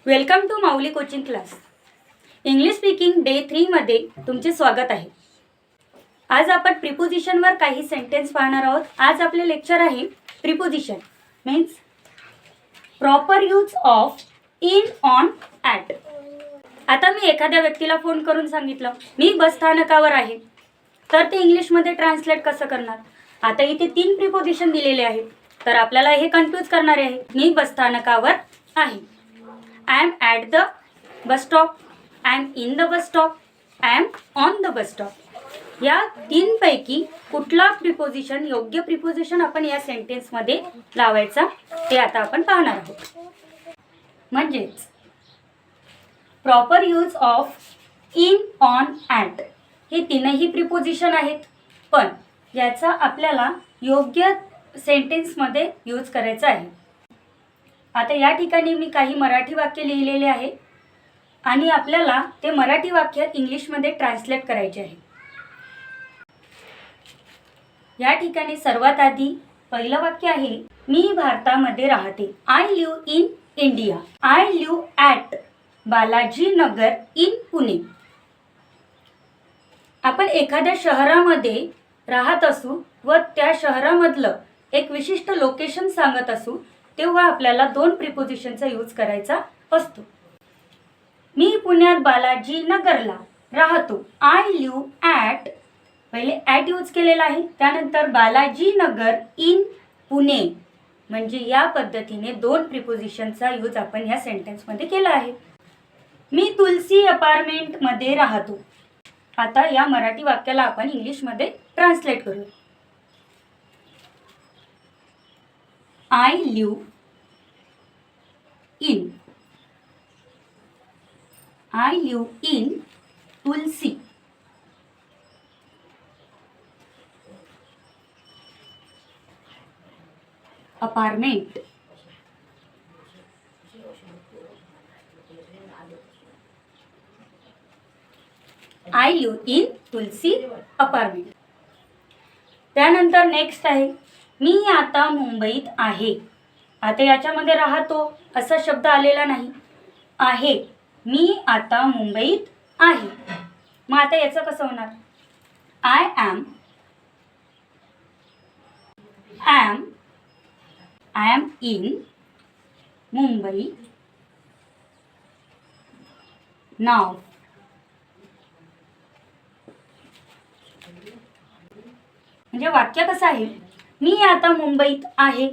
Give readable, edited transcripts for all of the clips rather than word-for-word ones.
Welcome to Mauli coaching class. English speaking day 3 मध्ये तुमचे स्वागत आहे. आज आपण प्रिपोजिशनवर काही सेंटेन्स पाहणार आहोत. आज आपले लेक्चर आहे preposition means proper use of in, on, at. आता मी एखाद्या व्यक्तीला फोन करून सांगितलं मी बस स्थानकावर आहे, तर ते इंग्लिशमध्ये ट्रान्सलेट कसं करणार? आता इथे 3 प्रिपोजिशन दिलेले आहेत, तर आपल्याला हे कन्फ्यूज करणारे आहे. मी बस स्थानकावर आहे, I am at the bus stop, I am in the bus stop, I am on the bus stop. या 3 पैकी कुठला प्रिपोजिशन योग्य प्रिपोजिशन आपण या सेंटेन्समध्ये लावायचा ते आता आपण पाहणार आहोत. म्हणजेच proper use of in, on, at हे 3ही प्रिपोजिशन आहेत, पण याचा आपल्याला योग्य सेंटेन्समध्ये यूज करायचा आहे. आता या ठिकाणी मी काही मराठी वाक्य लिहिलेले आहे आणि आपल्याला ते मराठी वाक्य इंग्लिशमध्ये ट्रान्सलेट करायचे आहे. या ठिकाणी सर्वात आधी पहिलं वाक्य आहे मी भारतामध्ये राहते. I live in India. I live at Balaji Nagar in Pune. आपण एखाद्या शहरामध्ये राहत असू व त्या शहरामधलं एक विशिष्ट लोकेशन सांगत असू तेव्हा आपल्याला 2 प्रिपोजिशनचा यूज करायचा असतो. मी पुण्यात बालाजी नगरला राहतो. आय लिव्ह ॲट, पहिले ॲट यूज केलेला आहे, त्यानंतर बालाजी नगर इन पुणे. म्हणजे या पद्धतीने 2 प्रिपोजिशनचा यूज आपण या सेंटेन्समध्ये केला आहे. मी तुलसी अपार्टमेंटमध्ये राहतो. आता या मराठी वाक्याला आपण इंग्लिशमध्ये ट्रान्सलेट करू. I live in Tulsi apartment. I live in Tulsi apartment. त्यानंतर नेक्स्ट आहे मी आता मुंबईत आहे. आता याच्यामध्ये राहतो असा शब्द आलेला नाही आहे. मी आता मुंबईत आहे. मग आता याचं कसं होणार? I am in Mumbai now. म्हणजे वाक्य कसं आहे? मी आता मुंबईत आहे.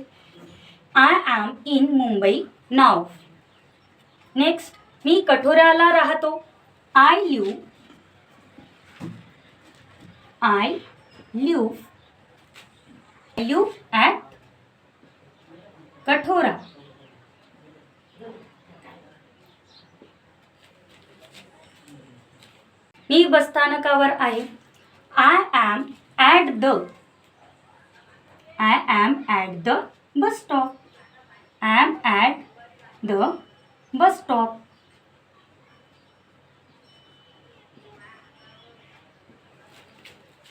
I am in Mumbai now. Next मी कठोऱ्याला राहतो. I live at Kathora. मी बसस्थानकावर आहे. I am at the bus stop. I am at the bus stop.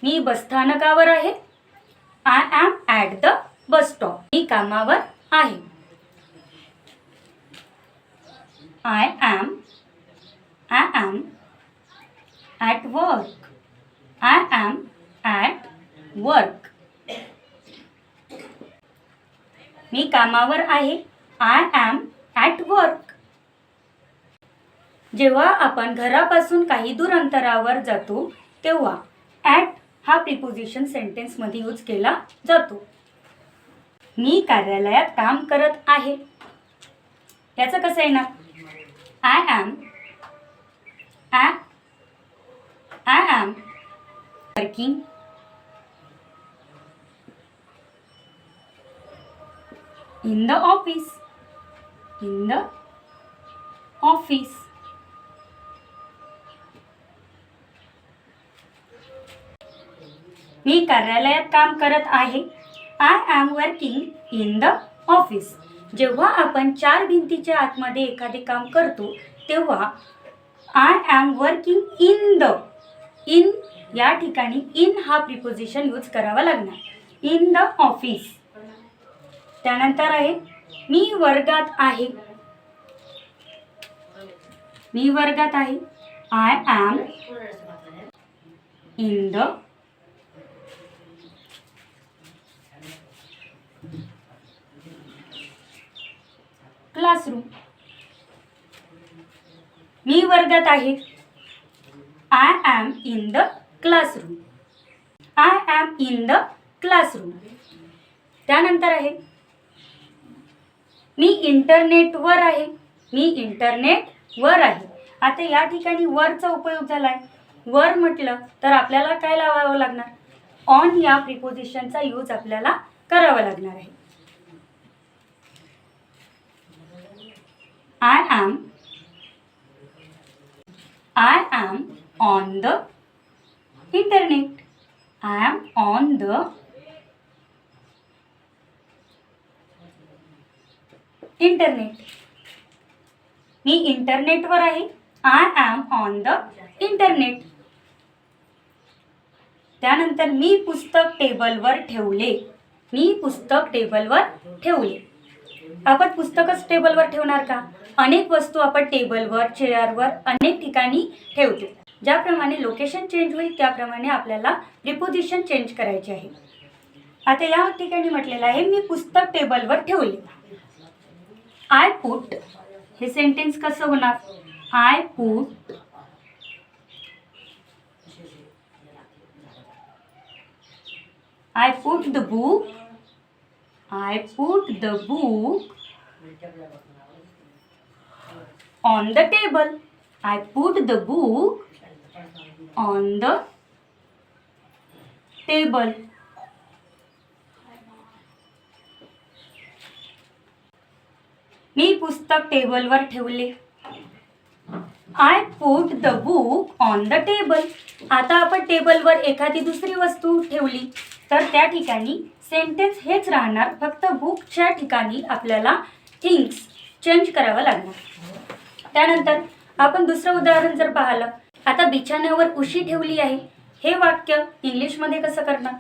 मी बसस्थानकावर आहे. I am at the bus stop. मी कामावर आहे. I am at work. I am at work. मी कामावर आहे. I am at work. जेव्हा आपण घरापासून काही दूर अंतरावर जातो तेव्हा ॲट हा प्रिपोजिशन सेंटेन्समध्ये यूज केला जातो. मी कार्यालयात काम करत आहे. याचं कसं येणार? I am working in the office. मी कार्यालयात काम करत आहे. I am working in the office. जेव्हा आपण 4 भिंतीच्या आतमध्ये एखादे काम करतो तेव्हा आय एम वर्किंग इन या ठिकाणी इन हा प्रिपोजिशन यूज करावा लागणार. In the office. त्यानंतर आहे मी वर्गात आहे. मी वर्गात आहे. I am in the classroom. मी वर्गात आहे. I am in the classroom. I am in the classroom. त्यानंतर आहे मी इंटरनेटवर आहे. मी इंटरनेटवर आहे. आता या ठिकाणी वरचा उपयोग झाला आहे. वर म्हटलं तर आपल्याला काय लावावं लागणार? ऑन या प्रिपोजिशनचा यूज आपल्याला करावा लागणार आहे. I am on the internet. I am on the internet. मी इंटरनेटवर आहे. I am on the internet. त्यानंतर मी पुस्तक टेबलवर ठेवले. मी पुस्तक टेबलवर ठेवले. आपण पुस्तकच टेबलवर ठेवणार का? अनेक वस्तू आपण टेबलवर, चेअरवर, अनेक ठिकाणी ठेवतो. ज्याप्रमाणे लोकेशन चेंज होईल त्याप्रमाणे आपल्याला प्रिपोजिशन चेंज करायचे आहे. आता या ठिकाणी म्हटलेलं आहे मी पुस्तक टेबलवर ठेवले. आय पुट, हे सेंटेन्स कसं होणार? I put the book. I put the book on the table. I put the book on the table. मी पुस्तक टेबलवर ठेवले. I put the book on the table. आता आपण टेबलवर एखादी दुसरी वस्तू ठेवली तर त्या ठिकाणी सेंटेन्स हेच राहणार, फक्त बुकच्या ठिकाणी आपल्याला थिंग्स चेंज करावं लागणार. त्यानंतर आपण दुसरं उदाहरण जर पाहिलं, आता बिछाण्यावर उशी ठेवली आहे. हे वाक्य इंग्लिशमध्ये कसं करणार?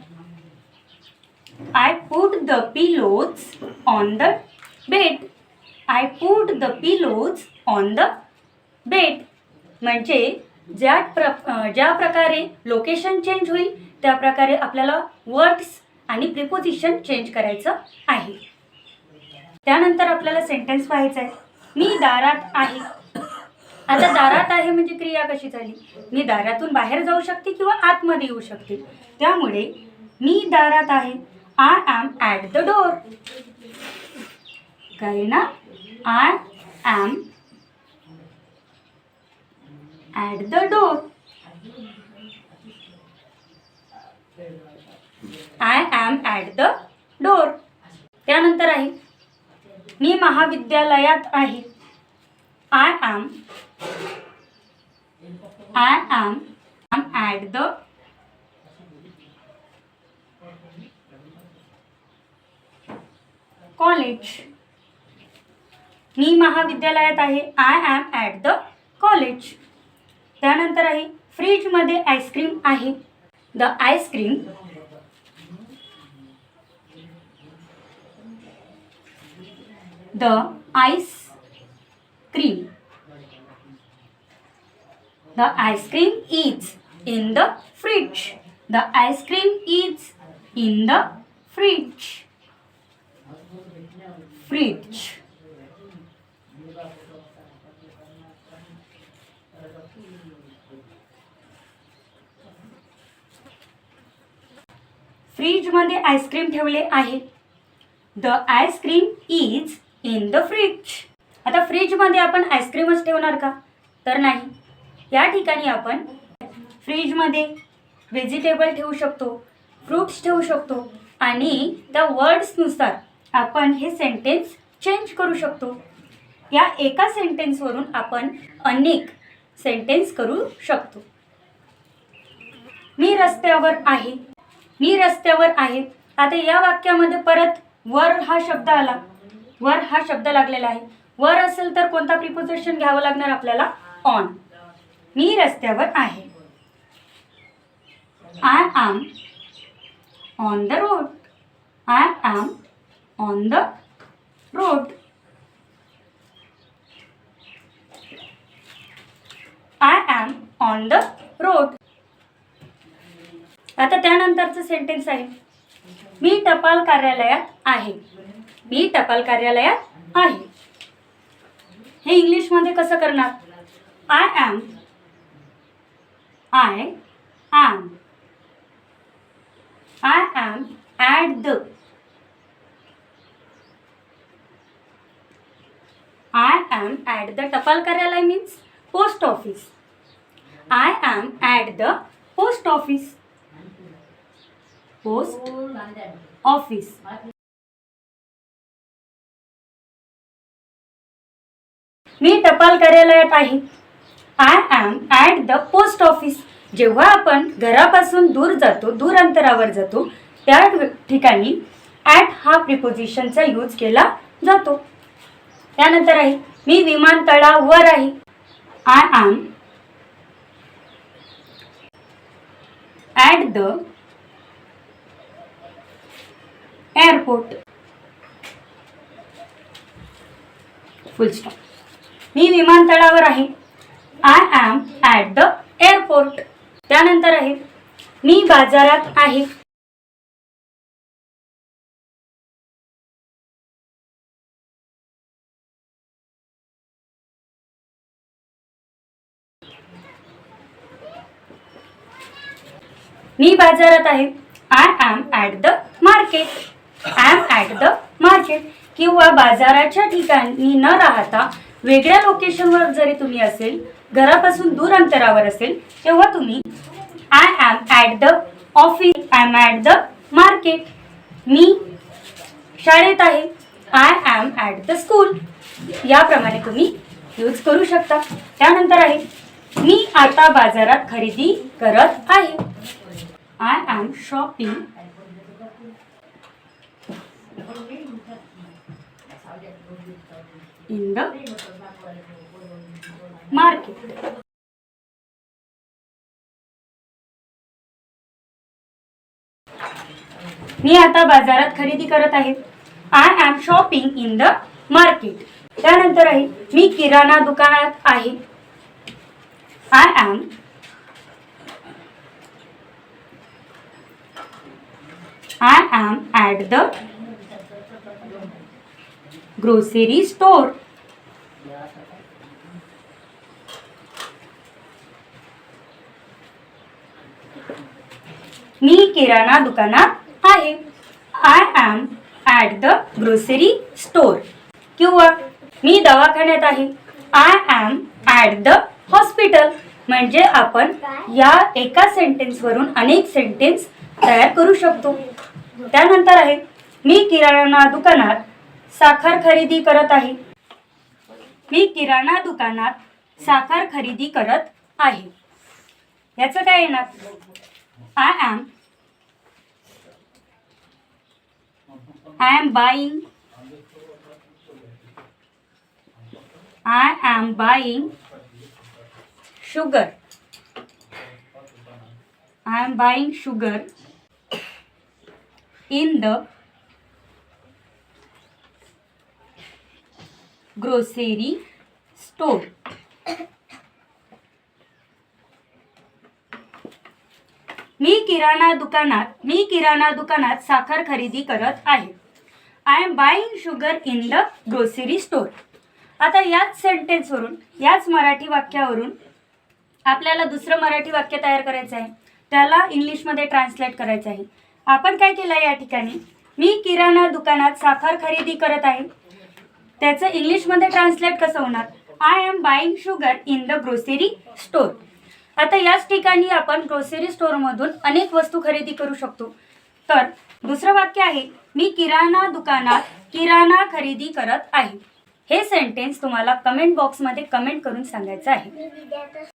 I put the pillows on the bed. I put the pillows on the bed. म्हणजे ज्या प्रकारे लोकेशन चेंज होईल त्या प्रकारे आपल्याला वर्ड्स आणि प्रिपोजिशन चेंज करायचं आहे. त्यानंतर आपल्याला सेंटेन्स पाहायचं आहे. मी दारात आहे. आता दारात आहे म्हणजे क्रिया कशी झाली? मी दारातून बाहेर जाऊ शकते किंवा आतमध्ये येऊ शकते. त्यामुळे मी दारात आहे. I am at the door. काय ना? I am at the door. I am at the door. त्यानंतर आहे मी महाविद्यालयात आहे. I am at the college. मी महाविद्यालयात आहे. I am at the college. त्यानंतर आहे फ्रीजमध्ये आईस्क्रीम आहे. The ice cream The ice cream is in the fridge. The ice cream is in the fridge. Fridge. फ्रीजमध्ये आईस्क्रीम ठेवले आहे. The ice cream is in the fridge. आता फ्रीजमध्ये आपण आईस्क्रीमच ठेवणार का? तर नाही. या ठिकाणी आपण फ्रीजमध्ये व्हेजिटेबल ठेवू शकतो, फ्रूट्स ठेवू शकतो आणि त्या वर्ड्सनुसार आपण हे सेंटेन्स चेंज करू शकतो. या एका सेंटेन्सवरून आपण अनेक सेंटेन्स करू शकतो. मी रस्त्यावर आहे. मी रस्त्यावर आहे. आता या वाक्यामध्ये परत वर हा शब्द आला. वर हा शब्द लागलेला आहे. वर असेल तर कोणता प्रिपोजिशन घ्यावं लागणार आपल्याला? ऑन. मी रस्त्यावर आहे. I am on the road. I am on the road. On the road. आता त्यानंतरचं सेंटेन्स आहे, मी टपाल कार्यालयात आहे. मी टपाल कार्यालयात आहे. हे इंग्लिशमध्ये कसं करणार? I am at the. I am at the टपाल कार्यालय means post office. I am at the post office. Post office. मी टपाल कार्यालयात आहे. I am at the post office. जेव्हा आपण घरापासून दूर जातो, दूर अंतरावर जातो, त्या ठिकाणी ॲट हा प्रिपोजिशनचा यूज केला जातो. त्यानंतर आहे, मी विमानतळावर आहे. I am at the airport. Full stop. मी विमानतळावर आहे. I am at the airport. त्यानंतर आहे, मी बाजारात आहे. मी बाजारात आहे. I am at the market. I am at the market. किंवा बाजाराच्या ठिकाणी न राहता वेगळ्या लोकेशनवर जरी तुम्ही असेल, घरापासून दूर अंतरावर असेल, तेव्हा तुम्ही I am at the office. I am at the market. मी शाळेत आहे. I am at the school. याप्रमाणे तुम्ही यूज करू शकता. त्यानंतर आहे, मी आता बाजारात खरेदी करत आहे. I am shopping in the market. मी आता बाजारात खरेदी करत आहे. I am shopping in the market. त्यानंतर आहे, मी किराणा दुकानात आहे. I am at the grocery store. मी किराणा दुकानात आहे. I am at the grocery store. किंवा मी दवाखान्यात आहे. I am at the hospital. म्हणजे आपण या एका सेंटेन्सवरून अनेक सेंटेन्स तयार करू शकतो. त्यानंतर आहे, मी किराणा दुकानात साखर खरेदी करत आहे. मी किराणा दुकानात साखर खरेदी करत आहे. याचं काय येणार? I am buying sugar. I am buying sugar in the grocery store. मी किराणा दुकानात साखर खरेदी करत आहे. I am buying sugar in the grocery store. आता याच सेंटेन्सवरून, याच मराठी वाक्यावरून आपल्याला दुसरं मराठी वाक्य तयार करायचं आहे. त्याला इंग्लिशमध्ये ट्रान्सलेट करायचं आहे. आपण काय केलं या ठिकाणी, मी किराणा दुकानात साखर खरेदी करत आहे. त्याचं इंग्लिशमध्ये ट्रान्सलेट कसं होणार? I am buying sugar in the grocery store. आता याच ठिकाणी आपण ग्रोसरी स्टोअरमधून अनेक वस्तू खरेदी करू शकतो. तर दुसरं वाक्य आहे, मी किराणा दुकानात किराणा खरेदी करत आहे. हे सेंटेन्स तुम्हाला कमेंट बॉक्समध्ये कमेंट करून सांगायचं आहे.